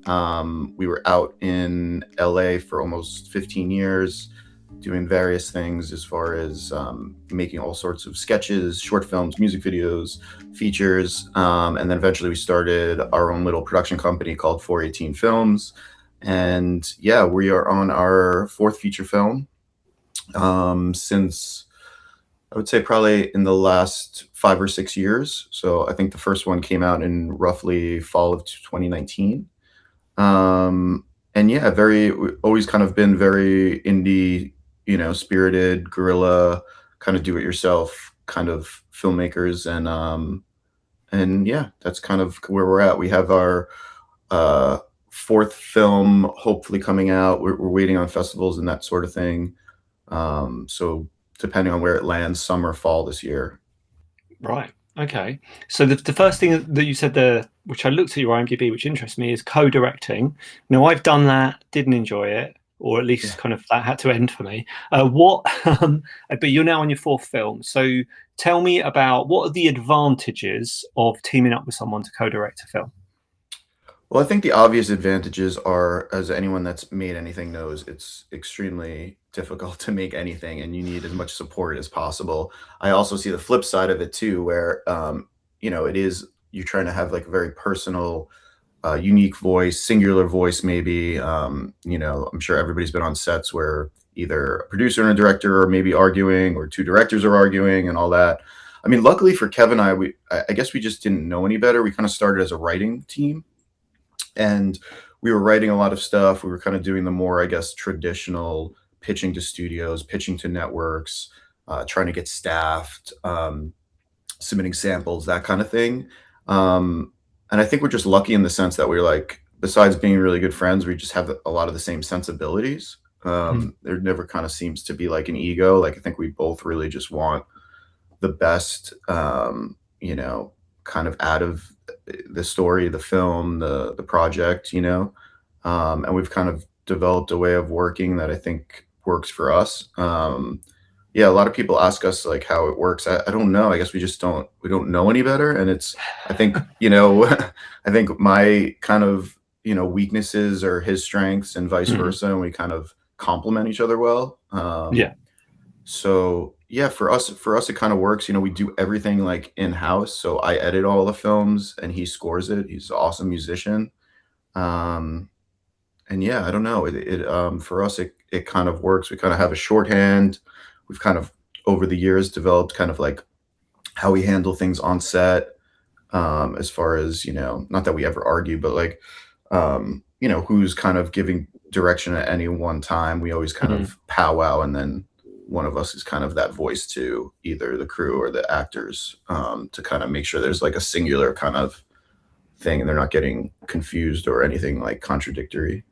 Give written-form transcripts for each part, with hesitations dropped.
We were out in LA for almost 15 years, doing various things as far as making all sorts of sketches, short films, music videos, features. And then eventually we started our own little production company called 418 Films. And yeah, we are on our fourth feature film since I would say probably in the last 5 or 6 years. So I think the first one came out in roughly fall of 2019. And yeah, always kind of been very indie, spirited, guerrilla, kind of do it yourself kind of filmmakers. And yeah, that's kind of where we're at. We have our uh, fourth film hopefully coming out. We're waiting on festivals and that sort of thing. So depending on where it lands, summer, fall this year. Right. Okay. So the first thing that you said there, which I looked at your IMDb, which interests me, is co-directing. Now I've done that, didn't enjoy it, or at least Yeah. kind of that had to end for me. What? But you're now on your fourth film, so tell me about what are the advantages of teaming up with someone to co-direct a film. Well, I think the obvious advantages are, as anyone that's made anything knows, it's extremely difficult to make anything, and you need as much support as possible. I also see the flip side of it too, where it is you're trying to have like a very personal, unique voice, singular voice, maybe. I'm sure everybody's been on sets where either a producer and a director are maybe arguing, or two directors are arguing, and all that. I mean, luckily for Kevin and I, I guess we just didn't know any better. We kind of started as a writing team, and we were writing a lot of stuff. We were kind of doing the more, I guess, traditional pitching to studios, pitching to networks, trying to get staffed, submitting samples, that kind of thing. And I think we're just lucky in the sense that we're like, besides being really good friends, we just have a lot of the same sensibilities. Mhm. There never kind of seems to be like an ego. Like I think we both really just want the best, kind of out of the story, the film, the project, and we've kind of developed a way of working that I think works for us. Yeah, a lot of people ask us like how it works. I don't know. I guess we don't know any better. And I think, I think my kind of, weaknesses are his strengths and vice Mhm. versa. And we kind of complement each other well. Yeah. So yeah, for us it kind of works. We do everything like in house. So I edit all the films and he scores it. He's an awesome musician. Um, and yeah, I don't know. For us it kind of works. We kind of have a shorthand. We've kind of over the years developed kind of like how we handle things on set. As far as not that we ever argue, but like who's kind of giving direction at any one time. We always kind Mhm. of powwow, and then one of us is kind of that voice to either the crew or the actors, to kind of make sure there's like a singular kind of thing and they're not getting confused or anything like contradictory.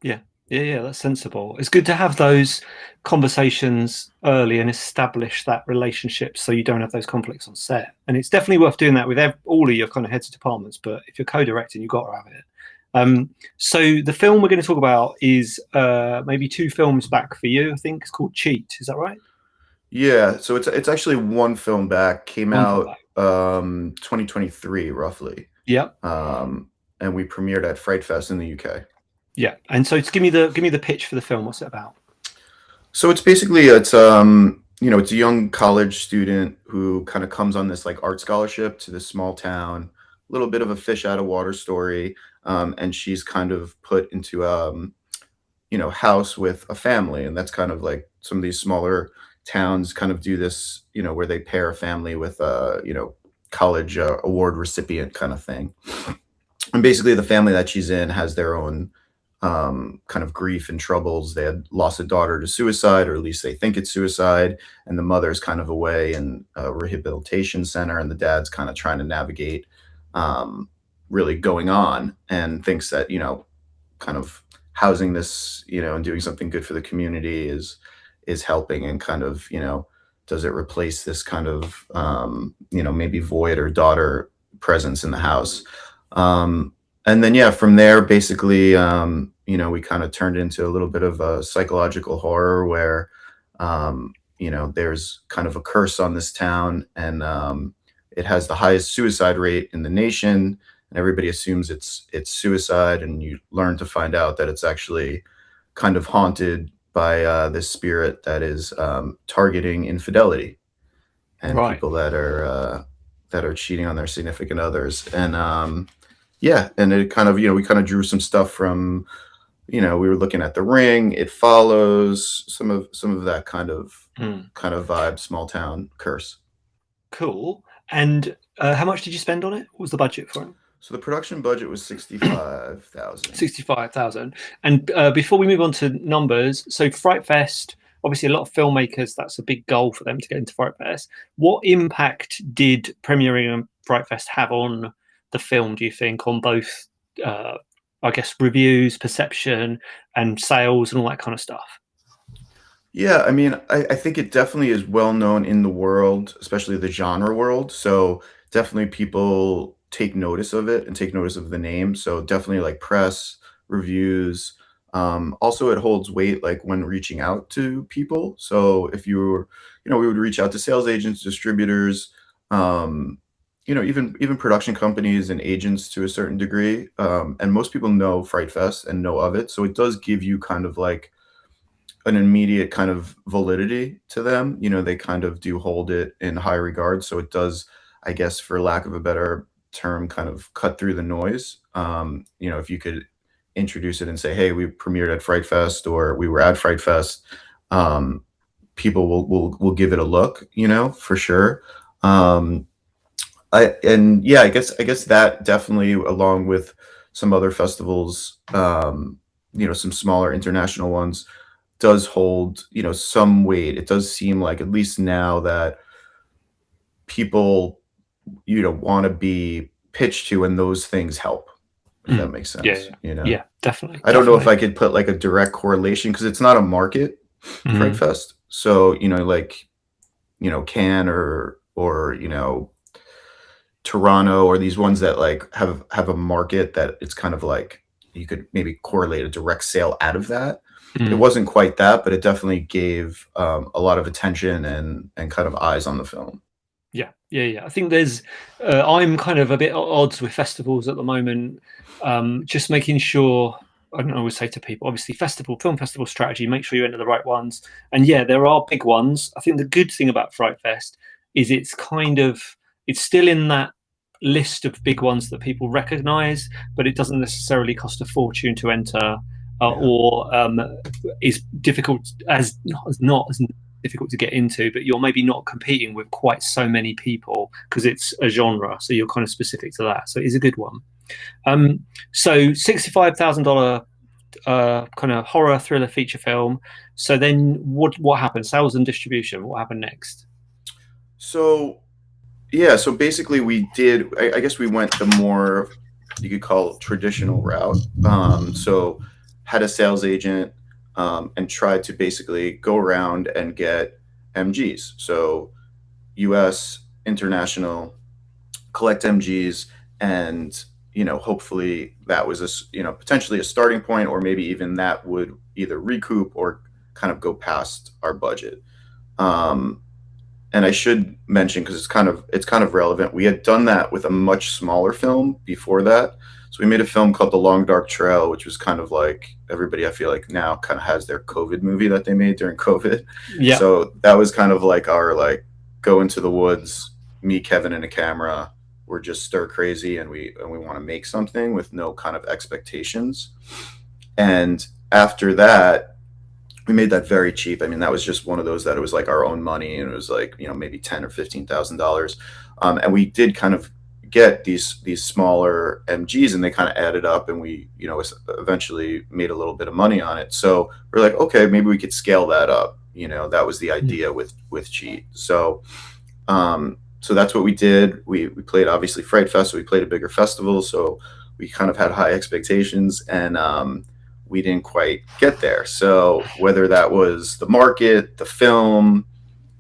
Yeah. Yeah, yeah, that's sensible. It's good to have those conversations early and establish that relationship so you don't have those conflicts on set. And it's definitely worth doing that with all of your kind of heads of departments. But if you're co-directing, you've got to have it. So the film we're going to talk about is maybe two films back for you. I think it's called Cheat. Is that right? Yeah, so it's actually one film back, came One film out back. 2023 roughly. Yeah, Um, and we premiered at Fright Fest in the UK. yeah. And so to give me the pitch for the film. What's it about? So it's a young college student who kind of comes on this like art scholarship to this small town, a little bit of a fish out of water story, and she's kind of put into house with a family, and that's kind of like some of these smaller towns kind of do this, where they pair a family with a college award recipient kind of thing. And basically the family that she's in has their own kind of grief and troubles. They had lost a daughter to suicide, or at least they think it's suicide, and the mother's kind of away in a rehabilitation center, and the dad's kind of trying to navigate um, really going on, and thinks that kind of housing this, and doing something good for the community is helping, and kind of does it replace this kind of maybe void or daughter presence in the house. And then yeah, from there basically, we kind of turned into a little bit of a psychological horror where there's kind of a curse on this town, and it has the highest suicide rate in the nation. and everybody assumes it's suicide, and you learn to find out that it's actually kind of haunted by this spirit that is targeting infidelity and Right. people that are cheating on their significant others. And yeah, and it kind of, we kind of drew some stuff from, we were looking at The Ring. It Follows, some of that Mm. kind of vibe, small town curse. Cool. And how much did you spend on it? What was the budget for it? So the production budget was 65,000. 65,000. And before we move on to numbers, so Fright Fest, obviously a lot of filmmakers, that's a big goal for them to get into Fright Fest. What impact did premiering Fright Fest have on the film, do you think, on both, I guess, reviews, perception, and sales and all that kind of stuff? Yeah, I mean, I think it definitely is well known in the world, especially the genre world. So definitely people take notice of it and take notice of the name. So definitely like press, reviews. Also, it holds weight like when reaching out to people. So if you were, we would reach out to sales agents, distributors, um, even production companies and agents to a certain degree. And most people know Fright Fest and know of it. So it does give you kind of like an immediate kind of validity to them. They kind of do hold it in high regard. So it does, I guess, for lack of a better term, kind of cut through the noise. If you could introduce it and say, "Hey, we premiered at Fright Fest," or "We were at Fright Fest," um, people will give it a look. For sure. Um, and yeah, I guess that definitely, along with some other festivals, some smaller international ones, does hold, some weight. It does seem like, at least now, that people, want to be pitched to, and those things help, if that Mm. makes Yeah, sense. yeah, yeah, definitely, I don't know if definitely. I could put like a direct correlation because it's not a market, Fright Mm. Fest. So, like, Cannes, or Toronto, or these ones that like have a market that it's kind of like you could maybe correlate a direct sale out of that. It Mm. wasn't quite that, but it definitely gave a lot of attention and kind of eyes on the film. Yeah, yeah, yeah. I think there's, I'm kind of a bit at odds with festivals at the moment. Just making sure, I don't always say to people, obviously, film festival strategy, make sure you enter the right ones. And yeah, there are big ones. I think the good thing about Fright Fest is it's still in that list of big ones that people recognize, but it doesn't necessarily cost a fortune to enter, Yeah, or is difficult as not as difficult to get into, but you're maybe not competing with quite so many people because it's a genre, so you're kind of specific to that. So it is a good one. Um, so $65,000 kind of horror thriller feature film. So then what happened? Sales and distribution. What happened next? so yeah, so basically we did, I guess we went the more, you could call it, traditional route. So had a sales agent, and tried to basically go around and get MGs. So US, international, collect MGs, and hopefully that was potentially a starting point, or maybe even that would either recoup or kind of go past our budget. Um, and I should mention, because it's kind of relevant. We had done that with a much smaller film before that. So we made a film called The Long Dark Trail, which was kind of like, everybody, I feel like, now kind of has their COVID movie that they made during COVID. Yeah. So that was kind of like our, like, go into the woods, me, Kevin, and a camera. We're just stir crazy, and we want to make something with no kind of expectations. And after that, we made that very cheap. I mean, that was just one of those that it was like our own money, and it was like, maybe ten or $15,000. And we did kind of get these smaller MGs, and they kind of added up, and we eventually made a little bit of money on it. So we're like, okay, maybe we could scale that up. That was the Mm. idea with Cheat. So that's what we did. We played, obviously, Fright Fest, so we played a bigger festival. So we kind of had high expectations, and we didn't quite get there. So whether that was the market, the film,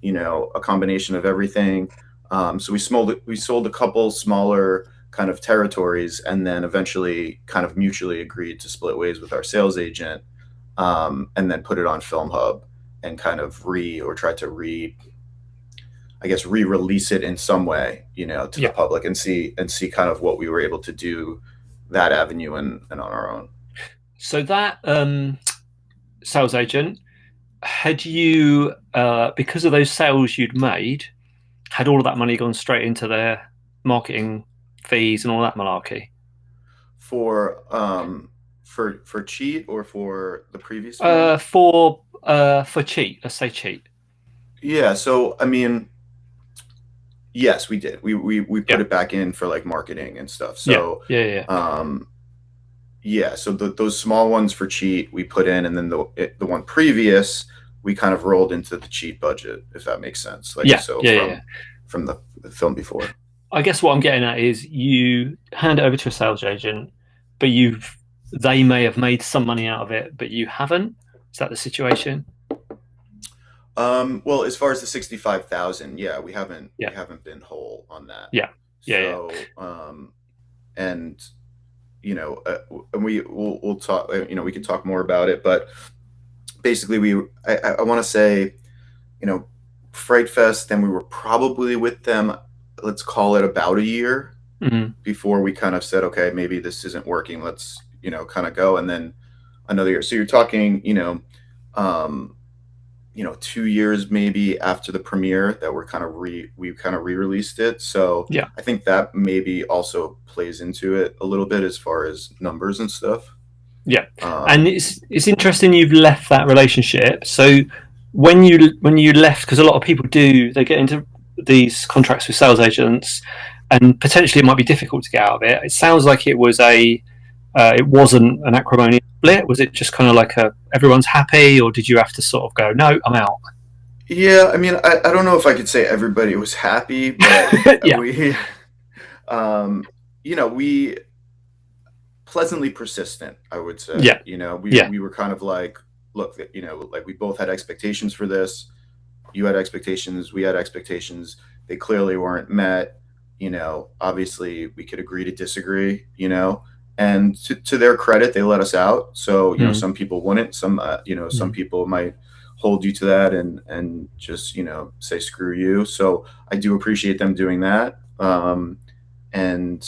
a combination of everything. So we sold a couple smaller kind of territories, and then eventually kind of mutually agreed to split ways with our sales agent, and then put it on Film Hub, and kind of or try to I guess, re-release it in some way, to the Yeah. public, and see kind of what we were able to do that avenue, and on our own. So that sales agent, had you, because of those sales you'd made, had all of that money gone straight into their marketing fees and all that malarkey? For Cheat, or for the previous film? For cheat, let's say cheat. Yeah, so I mean, yes, we did. We put Yeah, it back in for like marketing and stuff. yeah, So yeah, yeah, um yeah, so those small ones for Cheat we put in, and then the one previous we kind of rolled into the Cheat budget, if that makes sense. Like, yeah, so yeah, yeah, yeah. from the film before. I guess what I'm getting at is you hand it over to a sales agent, but they may have made some money out of it, but you haven't. Is that the situation? Well, as far as the 65,000, yeah, we Yeah, haven't been whole on that. yeah, yeah, yeah, So, and and we'll talk. We can talk more about it, but basically, I want to say, you know, Fright Fest. Then we were probably with them. Let's call it about a year mm-hmm. before we kind of said, okay, maybe this isn't working. Let's kind of go, and then another year. So you're talking, um, 2 years maybe after the premiere that we kind of re-released it. So Yeah, I think that maybe also plays into it a little bit as far as numbers and stuff. yeah. And Um, it's interesting you've left that relationship. So when you left, because a lot of people do, they get into these contracts with sales agents, and potentially it might be difficult to get out of it. It sounds like it wasn't an acrimonious split. Was it just kind of like everyone's happy, or did you have to sort of go, no, I'm out? yeah, I mean, I don't know if I could say everybody was happy, but Yeah, we, we pleasantly persistent, I would say. yeah, We yeah, we were kind of like, look, like we both had expectations for this. You had expectations, we had expectations. They clearly weren't met. Obviously we could agree to disagree. And to their credit, they let us out. So mm, some people wouldn't. Some mm, people might hold you to that, and just say screw you. So I do appreciate them doing that. And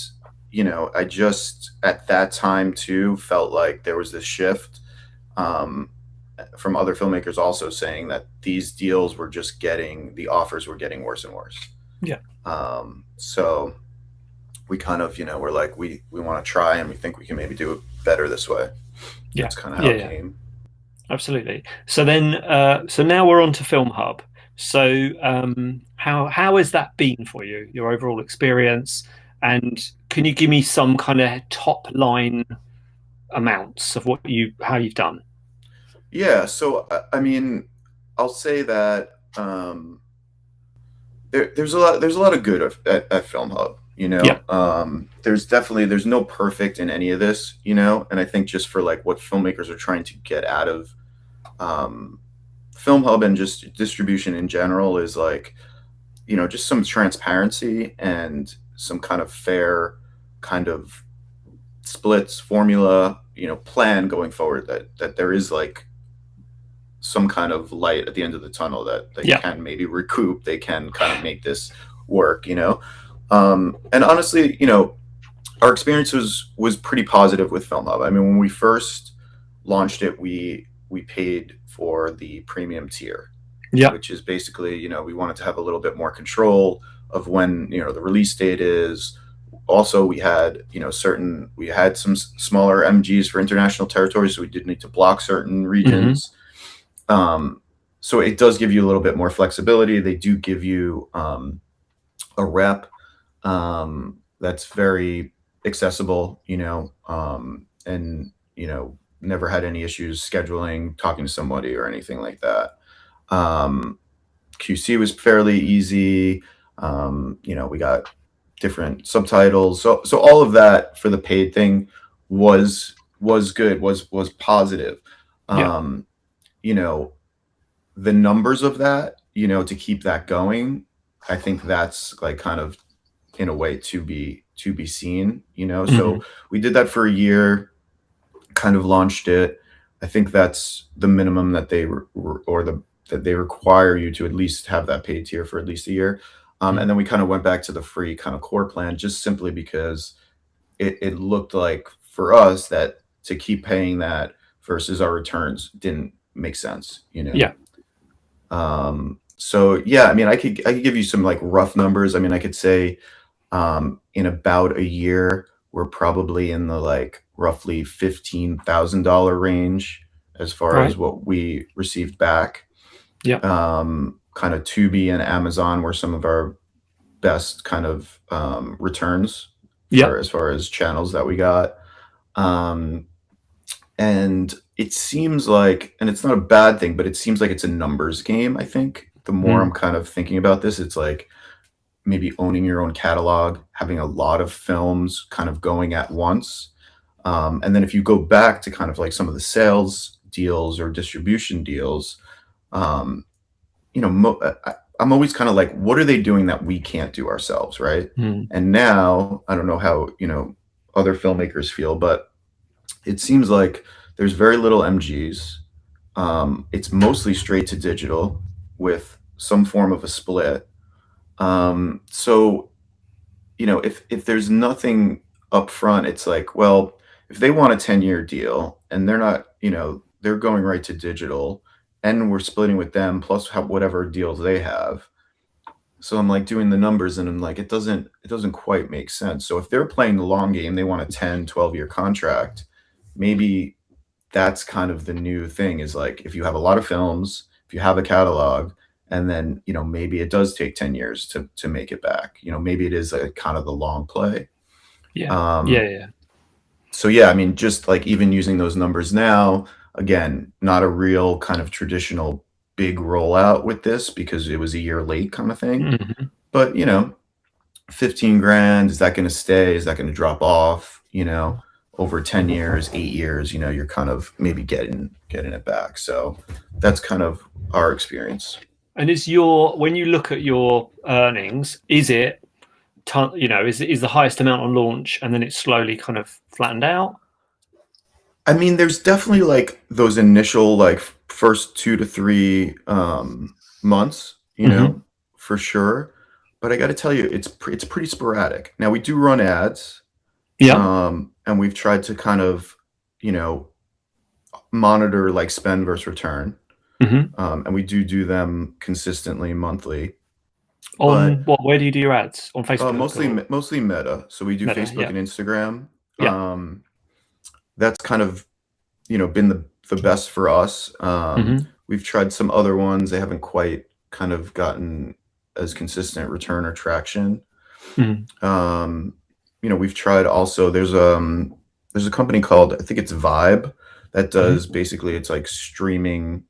I just at that time too felt like there was this shift, um, from other filmmakers also saying that these deals were just getting the offers were getting worse and worse. yeah, So we kind of we're like, we want to try, and we think we can maybe do it better this way. yeah, That's kind of how yeah, it yeah. came. Absolutely. So then, so now we're on to Film Hub. So how has that been for you? Your overall experience, and can you give me some kind of top line amounts of how you've done? Yeah, so I mean, I'll say that, there's a lot of good at Film Hub. Yeah, There's no perfect in any of this. And I think just for like what filmmakers are trying to get out of, um, Film Hub and just distribution in general is like, just some transparency and some kind of fair kind of splits formula, plan going forward, that there is like some kind of light at the end of the tunnel, that they yeah, can maybe recoup, they can kind of make this work. And honestly, our experience was pretty positive with Film Hub. I mean, when we first launched it, we paid for the premium tier, yeah. which is basically, we wanted to have a little bit more control of when the release date is. Also, we had some smaller MGs for international territories, so we did need to block certain Hmm. regions. um, so it does give you a little bit more flexibility. They do give you, a rep, that's very accessible, and never had any issues scheduling, talking to somebody, or anything like that. Um, QC was fairly easy. We got different subtitles, so all of that for the paid thing was good, was positive. Yeah, Um, you know, the numbers of that, to keep that going, I think that's like kind of in a way to be seen. hmm, So we did that for a year, kind of launched it. I think that's the minimum that they were, or that they require you to at least have that paid tier for at least a year. And then we kind of went back to the free kind of core plan just simply because it looked like for us that to keep paying that versus our returns didn't make sense, you know? Yeah. So yeah, I mean, I could give you some like rough numbers. I mean, I could say in about a year, we're probably in the like roughly $15,000 range as far Right. as what we received back. Yeah. Kind of Tubi and Amazon were some of our best kind of returns Yeah. for as far as channels that we got. Um, and it seems like, and it's not a bad thing, but it seems like it's a numbers game. I think the more I'm Mm. kind of thinking about this, it's like maybe owning your own catalog, having a lot of films kind of going at once. And then if you go back to kind of like some of the sales deals or distribution deals, um, I'm always kind of like, what are they doing that we can't do ourselves, right? Mm. And now I don't know how other filmmakers feel, but it seems like there's very little MGs. It's mostly straight to digital with some form of a split. So if there's nothing up front, it's like, well, if they want a 10-year deal and they're not, they're going right to digital and we're splitting with them plus whatever deals they have. So I'm like doing the numbers and I'm like, it doesn't quite make sense. So if they're playing the long game, they want a 10, 12-year contract, maybe that's kind of the new thing is like if you have a lot of films, if you have a catalog, and then maybe it does take 10 years to make it back. Maybe it is a kind of the long play. Yeah. Yeah. um Yeah. so yeah, I mean, just like even using those numbers now, again, not a real kind of traditional big rollout with this because it was a year late kind of thing. Mhm. But 15 grand, is that going to stay? Is that going to drop off? Over 10 years, 8 years, you're kind of maybe getting it back. So that's kind of our experience. And when you look at your earnings, is it is the highest amount on launch and then it's slowly kind of flattened out? I mean, there's definitely like those initial like first 2 to 3 months, Hmm. for sure. But I got to tell you, it's pretty sporadic. Now we do run ads, Yeah. and we've tried to kind of, you know, monitor like spend versus return, Hmm. and we do them consistently monthly. But On what? Where do you do your ads? On Facebook mostly or mostly Meta. So we do Meta? Facebook Yeah. and Instagram. Yeah. That's kind of been the best for us. Hmm. We've tried some other ones. They haven't quite kind of gotten as consistent return or traction. Mm. Um, we've tried also. There's a company called, I think it's Vibe, that does Hmm. basically, it's like streaming,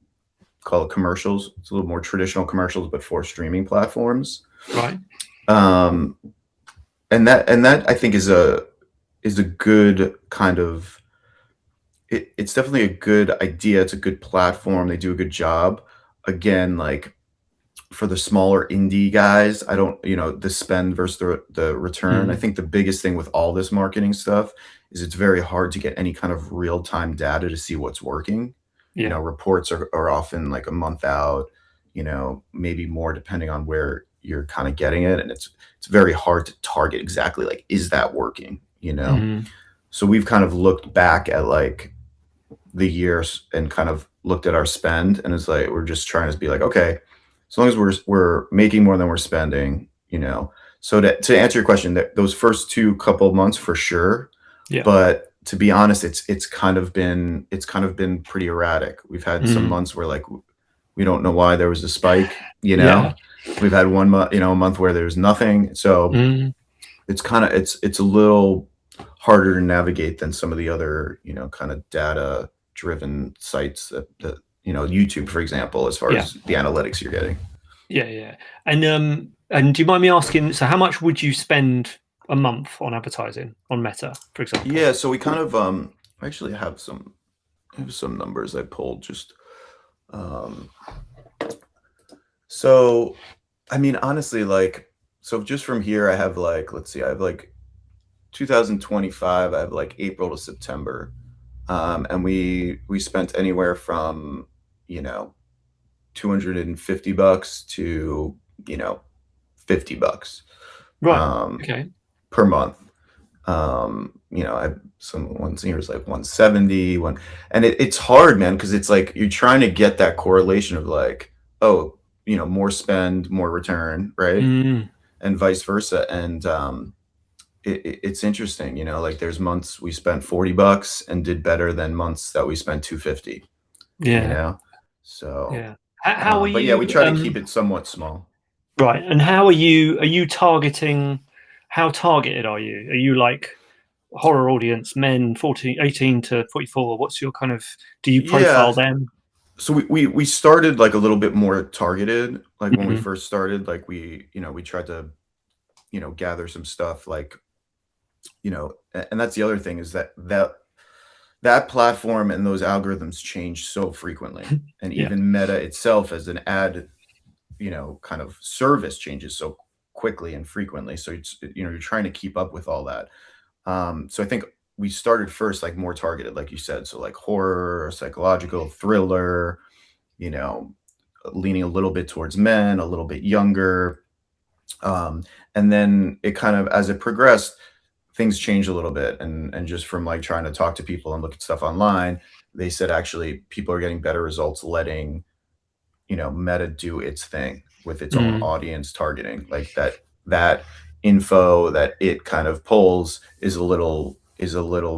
call it commercials. It's a little more traditional commercials, but for streaming platforms. Right. Um, and that I think is a good kind of, it's definitely a good idea. It's a good platform. They do a good job. Again, like for the smaller indie guys, I don't, the spend versus the return. I Mm. think the biggest thing with all this marketing stuff is it's very hard to get any kind of real time data to see what's working. Yeah. Reports are often like a month out, maybe more depending on where you're kind of getting it. And it's very hard to target exactly like, is that working? Hmm. So we've kind of looked back at like the years and kind of looked at our spend, and it's like we're just trying to be like, okay, as long as we're making more than we're spending. So to answer your question, that those first two couple of months for sure, Yeah. but to be honest, it's kind of been pretty erratic. We've had some Mm. months where like we don't know why there was a spike. Yeah. We've had one month, a month where there's nothing. So Mm. it's a little harder to navigate than some of the other, kind of data driven sites that YouTube, for example, as far Yeah. as the analytics you're getting. Yeah. Yeah. And do you mind me asking? So, how much would you spend a month on advertising on Meta, for example? Yeah, so we kind of actually have some numbers I pulled just um so I mean, honestly, like, so just from here I have like, let's see, I have like 2025, I have like April to September. And we spent anywhere from, you know, $250 to, you know, $50 Right. um, Okay. per month. You know, I some one year is like 170, and it's hard, man, because it's like you're trying to get that correlation of like, oh, you know, more spend, more return, right? Mm, And vice versa. And it's interesting, you know, like there's months we spent $40 and did better than months that we spent 250, you yeah. know? So, Yeah. How are but yeah, we you? try to keep it somewhat small. Right. And how are you? Are you targeting? How targeted are you? Are you like horror audience, men 14, 18 to 44? What's your kind of? Do you profile Yeah. them? So we started like a little bit more targeted. Like when we Mhm. first started, like you know, we tried to, you know, gather some stuff like, you know, and that's the other thing is that platform and those algorithms change so frequently. And Yeah. even Meta itself as an ad, you know, kind of service changes so quickly and frequently. So it's, you know, you're trying to keep up with all that. So I think we started first like more targeted, like you said. So like horror, psychological, thriller, you know, leaning a little bit towards men, a little bit younger. Um, and then it kind of as it progressed, things changed a little bit. And just from like trying to talk to people and look at stuff online, they said actually people are getting better results letting, you know, Meta do its thing with its own Mm, audience targeting. Like that info that it kind of pulls is a little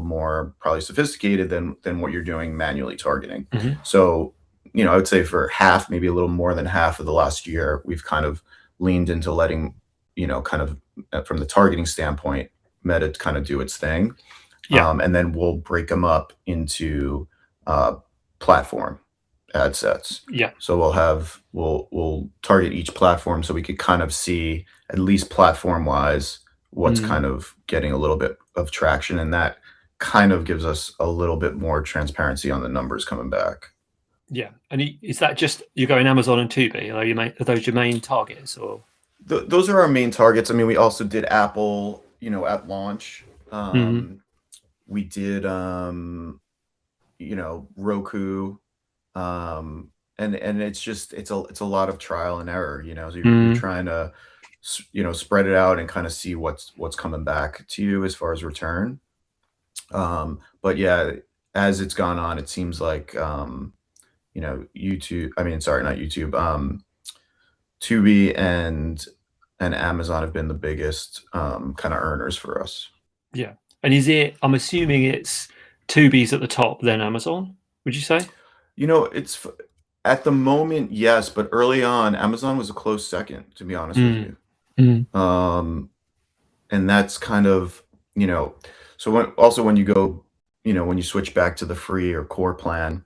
more probably sophisticated than what you're doing manually targeting. mhm. So, you know, I would say for half, maybe a little more than half of the last year, we've kind of leaned into letting, you know, kind of from the targeting standpoint, Meta kind of do its thing. Yeah. And then we'll break them up into uh, platform ad sets. Yeah. So we'll target each platform so we could kind of see at least platform wise what's Mm, kind of getting a little bit of traction, and that kind of gives us a little bit more transparency on the numbers coming back. yeah. And is that just you're going Amazon and Tubi? Are those your main targets or? Those are our main targets. I mean, we also did Apple, you know, at launch. Mhm. We did you know, Roku, and it's just it's a lot of trial and error, you know. So you're Mm, trying to you know, spread it out and kind of see what's coming back to you as far as return. But yeah, as it's gone on, it seems like you know, YouTube. I mean, sorry, not YouTube. Tubi and Amazon have been the biggest kind of earners for us. yeah. And is it? I'm assuming it's Tubi's at the top, then Amazon. Would you say? You know, at the moment, yes, but early on, Amazon was a close second, to be honest with Mm, you. mm, Um, and that's kind of, you know, so when you go, you know, when you switch back to the free or core plan,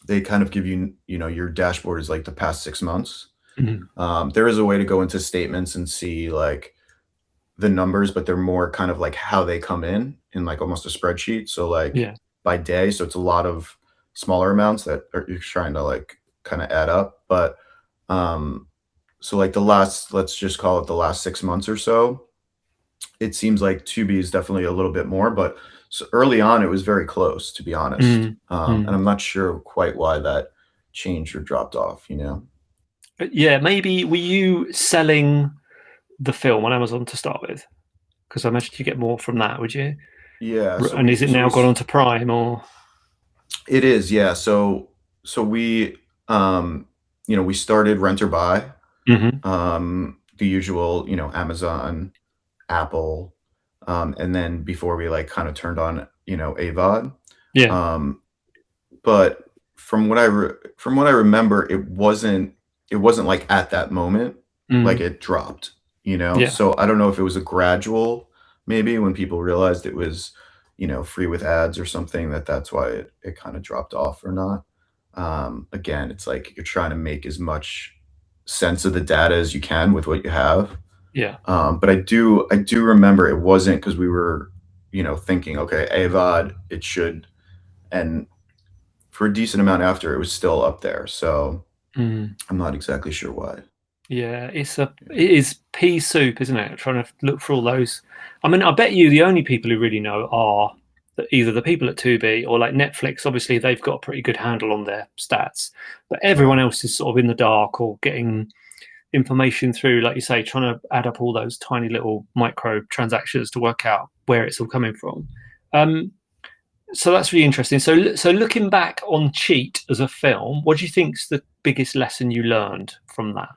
they kind of give you, you know, your dashboard is like the past 6 months. mm. There is a way to go into statements and see like the numbers, but they're more kind of like how they come in like almost a spreadsheet. So like Yeah. by day, so it's a lot of smaller amounts that you're trying to like kind of add up. But um, so like the last, let's just call it the last 6 months or so, it seems like Tubi is definitely a little bit more, but early on it was very close, to be honest. Mm, And mm. I'm not sure quite why that changed or dropped off, you know? But yeah, maybe were you selling the film on Amazon to start with? Because I imagine you get more from that, would you? Yeah. And is it now gone S- on to Prime or? it is, yeah. So we, you know, we started rent or buy, Mhm. the usual, you know, Amazon, Apple, and then before we like kind of turned on, you know, AVOD. Yeah. Um, but from what I remember, it wasn't like at that moment, like Mm. it dropped, you know? Yeah. So I don't know if it was a gradual maybe when people realized it was, you know, free with ads or something that's why it kind of dropped off or not. Again, it's like you're trying to make as much sense of the data as you can with what you have. Yeah. But I do remember it wasn't because we were, you know, thinking, okay, AVOD, it should, and for a decent amount after, it was still up there. So Mm. I'm not exactly sure why. Yeah. Yeah. It is pea soup, isn't it? Trying to look for all those. I mean, I bet you the only people who really know are that either the people at Tubi or like Netflix, obviously they've got a pretty good handle on their stats, but everyone Right. else is sort of in the dark or getting information through, like you say, trying to add up all those tiny little micro transactions to work out where it's all coming from. Um, so that's really interesting. So looking back on Cheat as a film, what do you think's the biggest lesson you learned from that?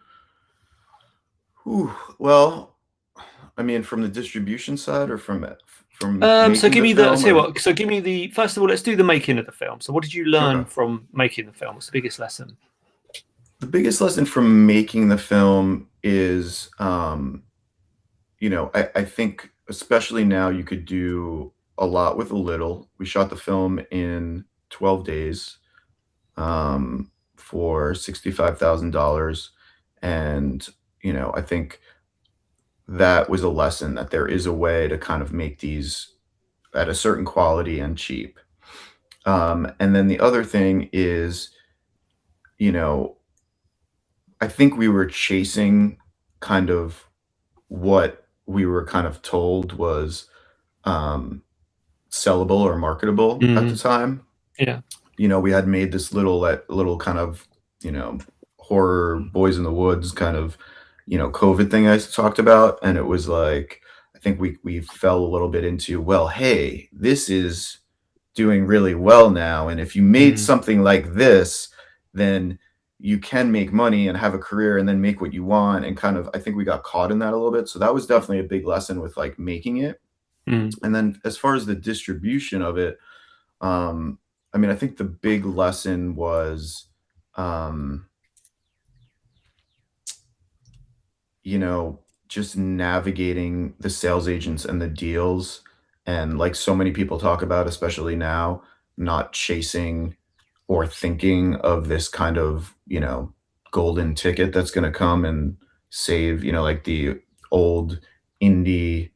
Whew. Well, I mean, from the distribution side or from So making give the me the. film Say or what. So give me the. First of all, let's do the making of the film. So what did you learn okay. from making the film? What's the biggest lesson? The biggest lesson from making the film is, I think especially now you could do a lot with a little. We shot the film in 12 days for $65,000. And, I think that was a lesson that there is a way to kind of make these at a certain quality and cheap. And then the other thing is, you know, I think we were chasing kind of what we were kind of told was um, sellable or marketable at the Mm, time. yeah. We had made this little kind of, you know, horror boys in the woods kind of, COVID thing I talked about. And it was like, I think we fell a little bit into, well, hey, this is doing really well now. And if you made Mm, something like this, then you can make money and have a career and then make what you want. And kind of, I think we got caught in that a little bit. So that was definitely a big lesson with like making it. mm, And then as far as the distribution of it, um, I mean, I think the big lesson was, um, you know, just navigating the sales agents and the deals. And like so many people talk about, especially now, not chasing or thinking of this kind of, golden ticket that's going to come and save, like the old indie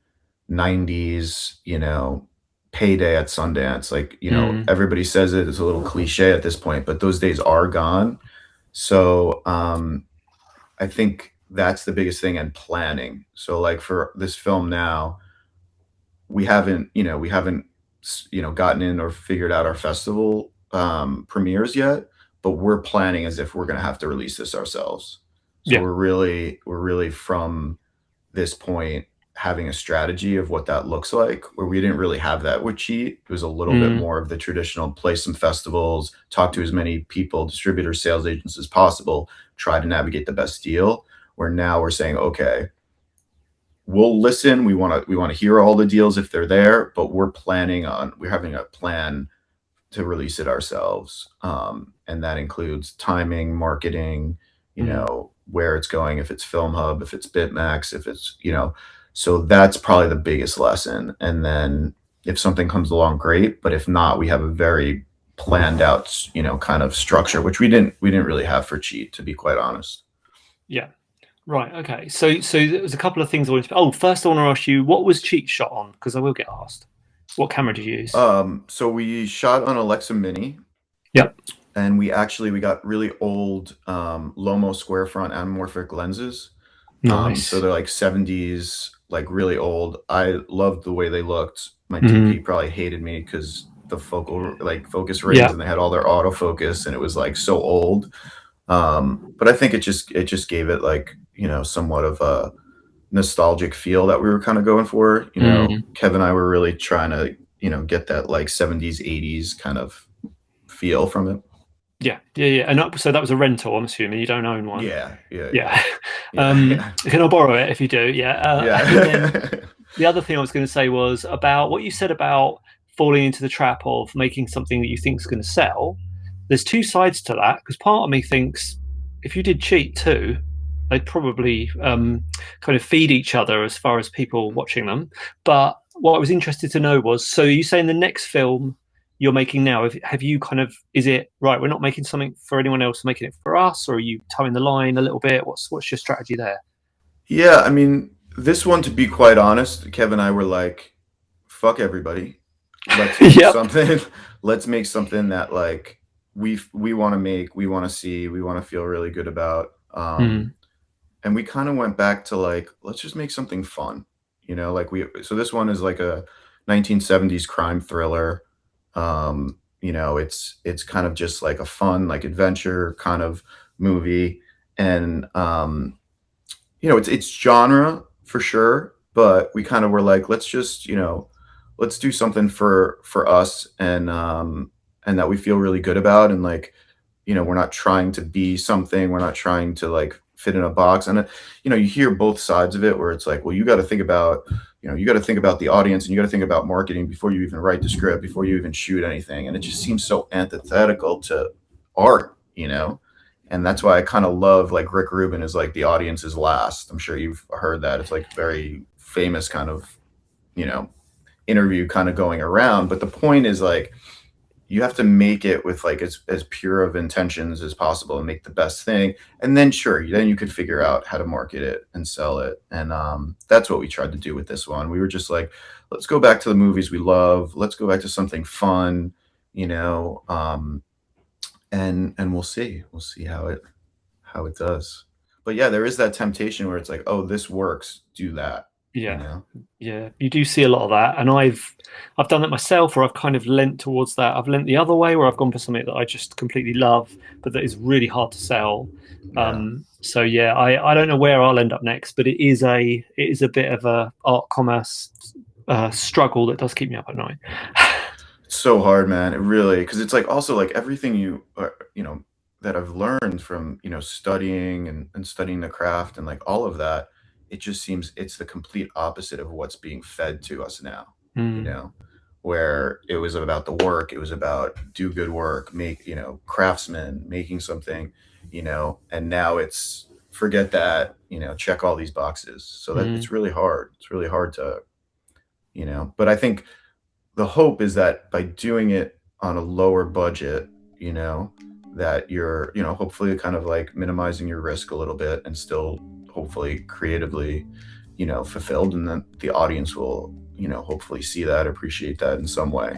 90s, payday at Sundance. Like, mm, everybody says it's a little cliche at this point, but those days are gone. So, I think that's the biggest thing and planning. So like for this film now, we haven't gotten in or figured out our festival premieres yet, but we're planning as if we're going to have to release this ourselves. So yeah. we're really from this point having a strategy of what that looks like, where we didn't really have that with Cheat. It was a little bit Mm, more of the traditional play some festivals, talk to as many people, distributors, sales agents as possible, try to navigate the best deal. Where now we're saying, okay, we'll listen. We want to hear all the deals if they're there, but we're having a plan to release it ourselves. And that includes timing, marketing, mm, where it's going, if it's Film Hub, if it's Bitmax, if it's, so that's probably the biggest lesson. And then if something comes along, great. But if not, we have a very planned out, kind of structure, which we didn't really have for Cheat, to be quite honest. yeah. Right. Okay. So there was a couple of things I wanted to. Oh, first I want to ask you, what was Cheat shot on? Because I will get asked. What camera did you use? So we shot on Alexa Mini, Yep. and we got really old Lomo square front anamorphic lenses. So Nice. they're like 70s, like really old. I loved the way they looked. My DP Mm, probably hated me because the focus rings, yeah. and they had all their autofocus, and it was like so old. But I think it just gave it like, somewhat of a nostalgic feel that we were kind of going for. Mm, Kevin and I were really trying to, get that like 70s, 80s kind of feel from it. yeah. Yeah. Yeah. So that was a rental. I'm assuming you don't own one. Yeah, yeah, yeah. Yeah. Yeah, Can I borrow it if you do? Yeah. And then yeah. the other thing I was going to say was about what you said about falling into the trap of making something that you think is going to sell. There's two sides to that because part of me thinks if you did Cheat too, they'd probably kind of feed each other as far as people watching them. But what I was interested to know was, so you saying the next film you're making now, have you kind of, is it right? We're not making something for anyone else, making it for us, or are you towing the line a little bit? What's your strategy there? Yeah, I mean, this one, to be quite honest, Kevin and I were like, fuck everybody. Let's make Yep. something. Let's make something that like we want to make, we want to see, we want to feel really good about. Mm, And we kind of went back to like, let's just make something fun. Like so this one is like 1970s crime thriller. It's kind of just like a fun, like adventure kind of movie. And it's genre for sure, but we kind of were like, let's just, let's do something for us, and that we feel really good about. And like, we're not trying to be something, we're not trying to like fit in a box. And you hear both sides of it, where it's like, well, you got to think about, you got to think about the audience, and you got to think about marketing before you even write the script, before you even shoot anything. And it just seems so antithetical to art. And that's why I kind of love, like, Rick Rubin is like the audience is last. I'm sure you've heard that. It's like very famous kind of, you know, interview kind of going around. But the point is, like, you have to make it with like as pure of intentions as possible and make the best thing. And then sure, then you could figure out how to market it and sell it. And that's what we tried to do with this one. We were just like, let's go back to the movies we love. Let's go back to something fun, you know, and we'll see how it does. But yeah, there is that temptation where it's like, oh, this works, do that, you Yeah, know. yeah, you do see a lot of that, and I've done that myself, or I've kind of lent towards that. I've lent the other way, where I've gone for something that I just completely love, but that is really hard to sell. Yeah. So yeah, I don't know where I'll end up next, but it is a bit of a art commerce struggle that does keep me up at night. It's so hard, man. It really, because it's like also like everything that I've learned from, studying and studying the craft and like all of that, it just seems it's the complete opposite of what's being fed to us now, you Mm, know, where it was about the work, it was about do good work, make, craftsmen making something, and now it's forget that, check all these boxes. So that mm, it's really hard. It's really hard to, but I think the hope is that by doing it on a lower budget, you know, that you're, hopefully kind of like minimizing your risk a little bit and still hopefully creatively, fulfilled. And then the audience will, hopefully see that, appreciate that in some way.